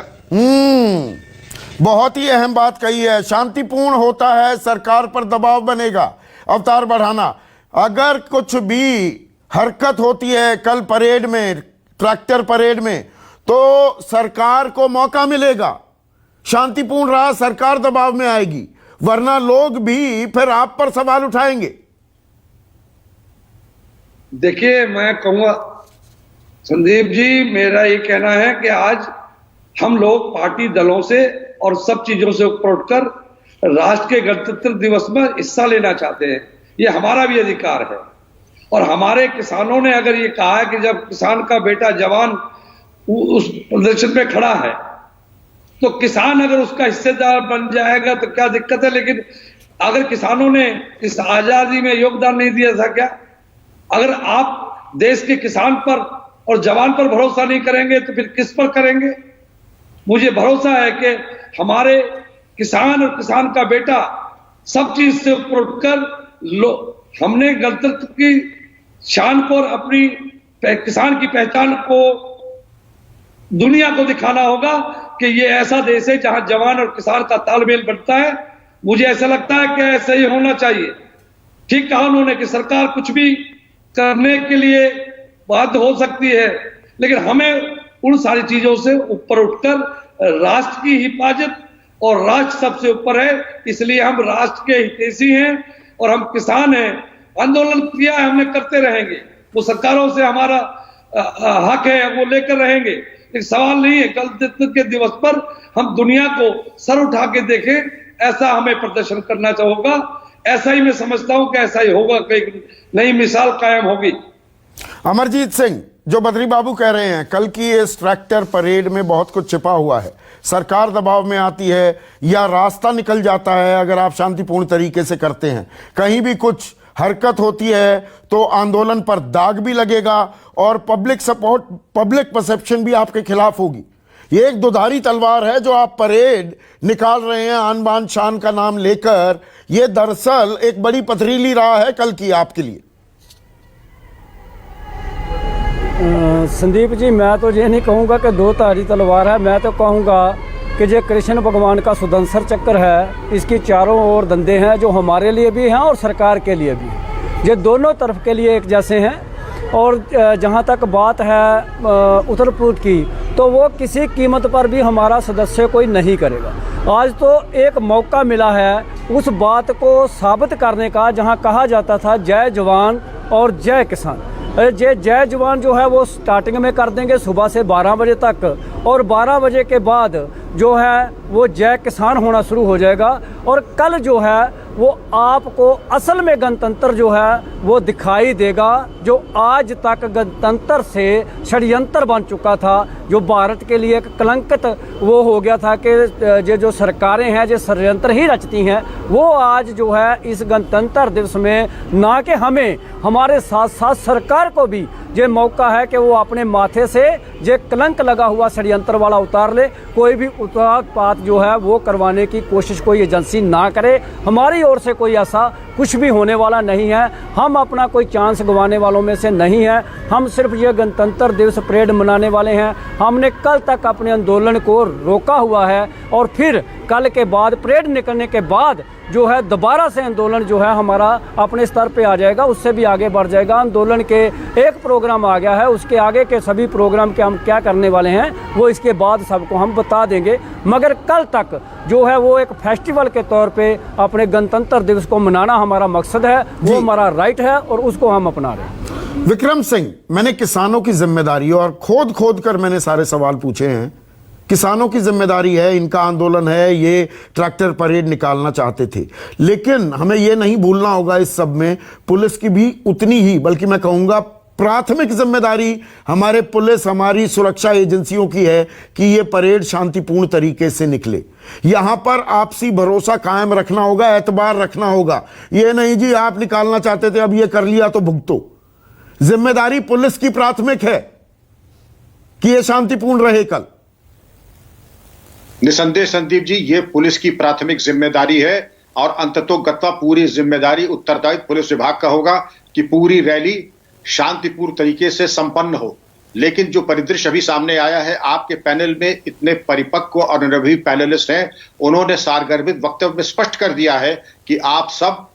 बहुत ही अहम बात कही है, शांतिपूर्ण होता है, सरकार पर दबाव बनेगा, अवतार बढ़ाना। अगर कुछ भी हरकत होती है कल परेड में, ट्रैक्टर परेड में, तो सरकार को मौका मिलेगा। शांतिपूर्ण रहा, सरकार दबाव में आएगी, वरना लोग भी फिर आप पर सवाल उठाएंगे। देखिए, मैं कहूंगा संदीप जी, मेरा ये कहना है कि आज हम लोग पार्टी दलों से और सब चीजों से ऊपर उठकर राष्ट्र के गणतंत्र दिवस में हिस्सा लेना चाहते हैं। ये हमारा भी अधिकार है। और हमारे किसानों ने अगर ये कहा है कि जब किसान का बेटा जवान उस प्रदर्शन में खड़ा है तो किसान अगर उसका हिस्सेदार बन जाएगा तो क्या दिक्कत है। लेकिन अगर किसानों ने इस आजादी में योगदान नहीं दिया था क्या? अगर आप देश के किसान पर और जवान पर भरोसा नहीं करेंगे तो फिर किस पर करेंगे? मुझे भरोसा है कि हमारे किसान और किसान का बेटा सब चीज से ऊपर उठकर हमने गणतंत्र की शान को और अपनी किसान की पहचान को दुनिया को दिखाना होगा कि ये ऐसा देश है जहां जवान और किसान का तालमेल बढ़ता है। मुझे ऐसा लगता है कि ऐसा ही होना चाहिए। ठीक कहा उन्होंने कि सरकार कुछ भी करने के लिए बाध्य हो सकती है, लेकिन हमें उन सारी चीजों से ऊपर उठकर राष्ट्र की हिफाजत, और राष्ट्र सबसे ऊपर है, इसलिए हम राष्ट्र के हितैषी हैं और हम किसान हैं। आंदोलन किया है, हमने करते रहेंगे, वो सरकारों से हमारा हक है, वो लेकर रहेंगे। एक सवाल नहीं है, गणतंत्र के दिवस पर हम दुनिया को सर उठा के देखें, ऐसा हमें प्रदर्शन करना होगा। ऐसा ही मैं समझता हूं कि ऐसा ही होगा, कई नई मिसाल कायम होगी। अमरजीत सिंह, जो बद्री बाबू कह रहे हैं, कल की इस ट्रैक्टर परेड में बहुत कुछ छिपा हुआ है। सरकार दबाव में आती है या रास्ता निकल जाता है अगर आप शांतिपूर्ण तरीके से करते हैं। कहीं भी कुछ हरकत होती है तो आंदोलन पर दाग भी लगेगा और पब्लिक सपोर्ट, पब्लिक परसेप्शन भी आपके खिलाफ होगी। ये एक दुधारी तलवार है जो आप परेड निकाल रहे हैं आन बान शान का नाम लेकर। ये दरअसल एक बड़ी पथरीली राह है कल की आपके लिए। संदीप जी, मैं तो ये नहीं कहूँगा कि दो धारी तलवार है। मैं तो कहूँगा कि ये कृष्ण भगवान का सुदंसर चक्र है। इसकी चारों ओर धंधे हैं जो हमारे लिए भी हैं और सरकार के लिए भी। ये दोनों तरफ के लिए एक जैसे हैं। और जहाँ तक बात है उत्तर पूर्व की, तो वो किसी कीमत पर भी हमारा सदस्य कोई नहीं करेगा। आज तो एक मौका मिला है उस बात को साबित करने का, जहाँ कहा जाता था जय जवान और जय किसान। जय जवान जो है वो स्टार्टिंग में कर देंगे सुबह से 12 बजे तक, और 12 बजे के बाद जो है वो जय किसान होना शुरू हो जाएगा। और कल जो है वो आपको असल में गणतंत्र जो है वो दिखाई देगा, जो आज तक गणतंत्र से षड्यंत्र बन चुका था, जो भारत के लिए एक कलंकित वो हो गया था कि ये जो सरकारें हैं जो षड्यंत्र ही रचती हैं, वो आज जो है इस गणतंत्र दिवस में ना कि हमें, हमारे साथ साथ सरकार को भी ये मौका है कि वो अपने माथे से ये कलंक लगा हुआ षड्यंत्र वाला उतार ले। कोई भी उत्पात जो है वो करवाने की कोशिश कोई एजेंसी ना करे। हमारी ओर से कोई ऐसा कुछ भी होने वाला नहीं है। हम अपना कोई चांस गंवाने वालों में से नहीं है। हम सिर्फ ये गणतंत्र दिवस परेड मनाने वाले हैं। हमने कल तक अपने आंदोलन को रोका हुआ है और फिर कल के बाद, परेड निकलने के बाद जो है दोबारा से आंदोलन जो है हमारा अपने स्तर पे आ जाएगा, उससे भी आगे बढ़ जाएगा। आंदोलन के एक प्रोग्राम आ गया है, उसके आगे के सभी प्रोग्राम के हम क्या करने वाले हैं वो इसके बाद सबको हम बता देंगे। मगर कल तक जो है वो एक फेस्टिवल के तौर पे अपने गणतंत्र दिवस को मनाना हमारा मकसद है, वो हमारा राइट है और उसको हम अपना रहे हैं। विक्रम सिंह, मैंने किसानों की जिम्मेदारी और खोद कर मैंने सारे सवाल पूछे हैं। किसानों की जिम्मेदारी है, इनका आंदोलन है, ये ट्रैक्टर परेड निकालना चाहते थे, लेकिन हमें ये नहीं भूलना होगा इस सब में पुलिस की भी उतनी ही, बल्कि मैं कहूँगा प्राथमिक जिम्मेदारी हमारे पुलिस, हमारी सुरक्षा एजेंसियों की है कि ये परेड शांतिपूर्ण तरीके से निकले। यहां पर आपसी भरोसा कायम रखना होगा, एतबार रखना होगा। ये नहीं जी आप निकालना चाहते थे अब ये कर लिया तो भुगतो। जिम्मेदारी पुलिस की प्राथमिक है कि ये शांतिपूर्ण रहे कल। निसंदेह संदीप जी, ये पुलिस की प्राथमिक जिम्मेदारी है और अंततोगत्वा पूरी जिम्मेदारी उत्तरदायित्व पुलिस विभाग का होगा कि पूरी रैली शांतिपूर्ण तरीके से संपन्न हो। लेकिन जो परिदृश्य अभी सामने आया है, आपके पैनल में इतने परिपक्व और अनुभवी पैनलिस्ट हैं, उन्होंने सारगर्भित वक्तव्य में स्पष्ट कर दिया है कि आप सब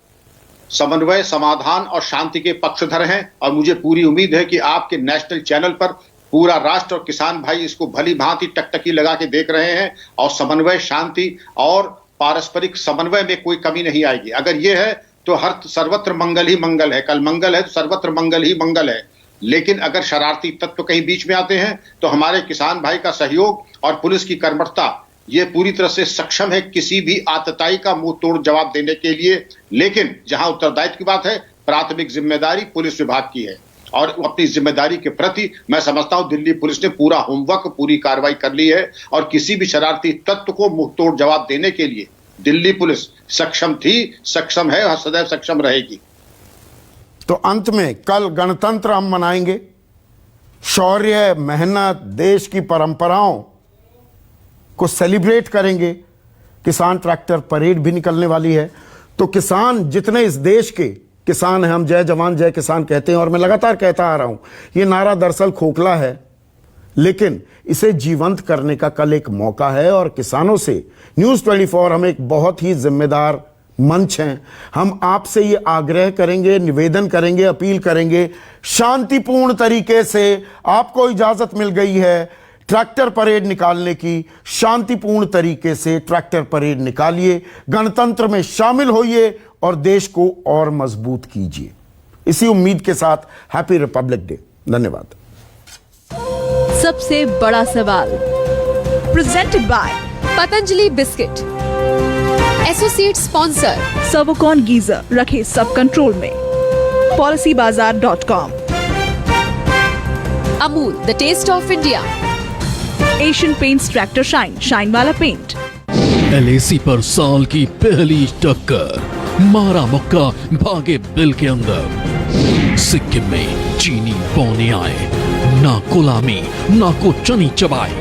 समन्वय, समाधान और शांति के पक्षधर हैं। और मुझे पूरी उम्मीद है कि आपके नेशनल चैनल पर पूरा राष्ट्र और किसान भाई इसको भली भांति टकटकी लगा के देख रहे हैं और समन्वय, शांति और पारस्परिक समन्वय में कोई कमी नहीं आएगी। अगर ये है तो हर सर्वत्र मंगल ही मंगल है। कल मंगल है तो सर्वत्र मंगल ही मंगल है। लेकिन अगर शरारती तत्व कहीं बीच में आते हैं तो हमारे किसान भाई का सहयोग और पुलिस की कर्मठता ये पूरी तरह से सक्षम है किसी भी आतताई का मुंह तोड़ जवाब देने के लिए। लेकिन जहां उत्तरदायित्व की बात है, प्राथमिक जिम्मेदारी पुलिस विभाग की है और अपनी जिम्मेदारी के प्रति मैं समझता हूं दिल्ली पुलिस ने पूरा होमवर्क, पूरी कार्रवाई कर ली है और किसी भी शरारती तत्व को मुंह तोड़ जवाब देने के लिए दिल्ली पुलिस सक्षम थी, सक्षम है और सदैव सक्षम रहेगी। तो अंत में कल गणतंत्र हम मनाएंगे, शौर्य, मेहनत, देश की परंपराओं को सेलिब्रेट करेंगे। किसान ट्रैक्टर परेड भी निकलने वाली है। तो किसान जितने इस देश के किसान हैं, हम जय जवान जय किसान कहते हैं और मैं लगातार कहता आ रहा हूं, ये नारा दरअसल खोखला है, लेकिन इसे जीवंत करने का कल एक मौका है। और किसानों से न्यूज़ 24 हम एक बहुत ही जिम्मेदार मंच हैं। हम आपसे ये आग्रह करेंगे, निवेदन करेंगे, अपील करेंगे, शांतिपूर्ण तरीके से आपको इजाजत मिल गई है ट्रैक्टर परेड निकालने की। शांतिपूर्ण तरीके से ट्रैक्टर परेड निकालिए, गणतंत्र में शामिल होइए और देश को और मजबूत कीजिए। इसी उम्मीद के साथ हैप्पी रिपब्लिक डे। धन्यवाद। सबसे बड़ा सवाल presented by Patanjali biscuit, associate sponsor Servokon geyser, रखे सब कंट्रोल में, policybazaar.com, Amul the taste of India, Asian Paints tractor shine, shine वाला पेंट, LAC पर साल की पहली टक्कर, मारा मुक्का भागे बिल के अंदर। सिक्किम में चीनी पौने आए, ना गुलामी ना को चनी चबाए।